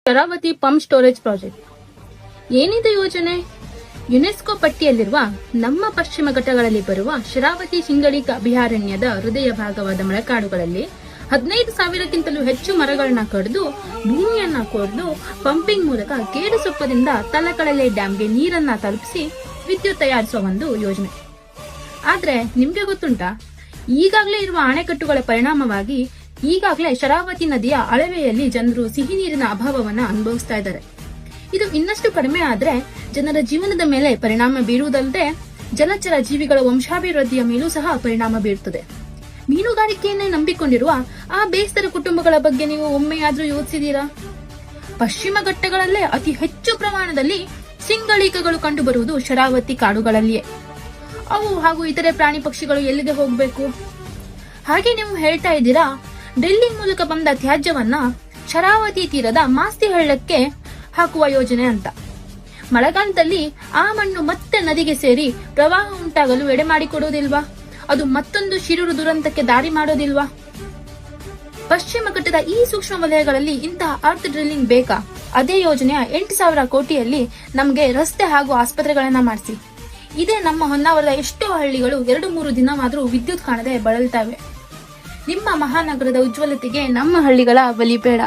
Sharavati pump storage project ಏನಿದೆ ಯೋಜನೆ? UNESCO ಪಟ್ಟಿಯಲ್ಲಿರುವ ನಮ್ಮ ಪಶ್ಚಿಮ ಘಟ್ಟಗಳಲ್ಲಿ ಬರುವ ಶರಾವತಿ ಶಿಂಗಳಿಕ ಅಭಯಾರಣ್ಯದ ಹೃದಯ ಭಾಗವಾದ ಮಳೆಕಾಡುಗಳಲ್ಲಿ 15,000ಕ್ಕಿಂತಲೂ ಹೆಚ್ಚು ಮರಗಳನ್ನ ಕಡಿದು ಭೂಮಿಯನ್ನ ಕೊರೆದು ಪಂಪಿಂಗ್ ಮೂಲಕ ಕೇಡುಸೊಪ್ಪದಿಂದ ತಲಕಳಲೆ ಡ್ಯಾಂಗೆ ನೀರನ್ನ ತಲುಪಿಸಿ ವಿದ್ಯುತ್ ತಯಾರಿಸುವ ಒಂದು ಯೋಜನೆ. ಆದ್ರೆ ನಿಮ್ಗೆ ಗೊತ್ತುಂಟಾ, ಈಗಾಗಲೇ ಇರುವ ಅಣೆಕಟ್ಟುಗಳ ಪರಿಣಾಮವಾಗಿ ಈಗಾಗಲೇ ಶರಾವತಿ ನದಿಯ ಅಳವೆಯಲ್ಲಿ ಜನರು ಸಿಹಿ ನೀರಿನ ಅಭಾವವನ್ನ ಅನುಭವಿಸ್ತಾ ಇದ್ದಾರೆ. ಇದು ಇನ್ನಷ್ಟು ಕಡಿಮೆ ಆದ್ರೆ ಜನರ ಜೀವನದ ಮೇಲೆ ಪರಿಣಾಮ ಬೀರುವುದಲ್ಲದೆ ಜಲಚರ ಜೀವಿಗಳ ವಂಶಾಭಿವೃದ್ಧಿಯ ಮೇಲೂ ಸಹ ಪರಿಣಾಮ ಬೀರುತ್ತದೆ. ಮೀನುಗಾರಿಕೆಯನ್ನೇ ನಂಬಿಕೊಂಡಿರುವ ಆ ಬೇಸ್ತರ ಕುಟುಂಬಗಳ ಬಗ್ಗೆ ನೀವು ಒಮ್ಮೆಯಾದ್ರೂ ಯೋಚಿಸಿದೀರಾ? ಪಶ್ಚಿಮ ಘಟ್ಟಗಳಲ್ಲೇ ಅತಿ ಹೆಚ್ಚು ಪ್ರಮಾಣದಲ್ಲಿ ಸಿಂಗಳಿಕಗಳು ಕಂಡುಬರುವುದು ಶರಾವತಿ ಕಾಡುಗಳಲ್ಲಿಯೇ. ಅವು ಹಾಗೂ ಇತರೆ ಪ್ರಾಣಿ ಪಕ್ಷಿಗಳು ಎಲ್ಲಿಗೆ ಹೋಗಬೇಕು? ಹಾಗೆ ನೀವು ಹೇಳ್ತಾ ಇದ್ದೀರಾ, ಡ್ರಿಲ್ಲಿಂಗ್ ಮೂಲಕ ಬಂದ ತ್ಯಾಜ್ಯವನ್ನ ಶರಾವತಿ ತೀರದ ಮಾಸ್ತಿ ಹಳ್ಳಕ್ಕೆ ಹಾಕುವ ಯೋಜನೆ ಅಂತ. ಮಳೆಗಾಲದಲ್ಲಿ ಆ ಮಣ್ಣು ಮತ್ತೆ ನದಿಗೆ ಸೇರಿ ಪ್ರವಾಹ ಉಂಟಾಗಲು ಎಡೆ ಮಾಡಿಕೊಡೋದಿಲ್ವಾ? ಅದು ಮತ್ತೊಂದು ಶಿರೂರು ದುರಂತಕ್ಕೆ ದಾರಿ ಮಾಡೋದಿಲ್ವಾ? ಪಶ್ಚಿಮ ಘಟ್ಟದ ಈ ಸೂಕ್ಷ್ಮ ವಲಯಗಳಲ್ಲಿ ಇಂತಹ ಅರ್ತ್ ಡ್ರಿಲ್ಲಿಂಗ್ ಬೇಕಾ? ಅದೇ ಯೋಜನೆಯ 8,000 ಕೋಟಿಯಲ್ಲಿ ನಮ್ಗೆ ರಸ್ತೆ ಹಾಗೂ ಆಸ್ಪತ್ರೆಗಳನ್ನ ಮಾಡಿಸಿ. ಇದೇ ನಮ್ಮ ಹೊನ್ನಾವರದ ಎಷ್ಟೋ ಹಳ್ಳಿಗಳು 2-3 ದಿನವಾದರೂ ವಿದ್ಯುತ್ ಕಾಣದೆ ಬಳಲ್ತಾವೆ. ನಿಮ್ಮ ಮಹಾನಗರದ ಉಜ್ವಲತೆಗೆ ನಮ್ಮ ಹಳ್ಳಿಗಳ ಬಲಿ ಬೇಡ.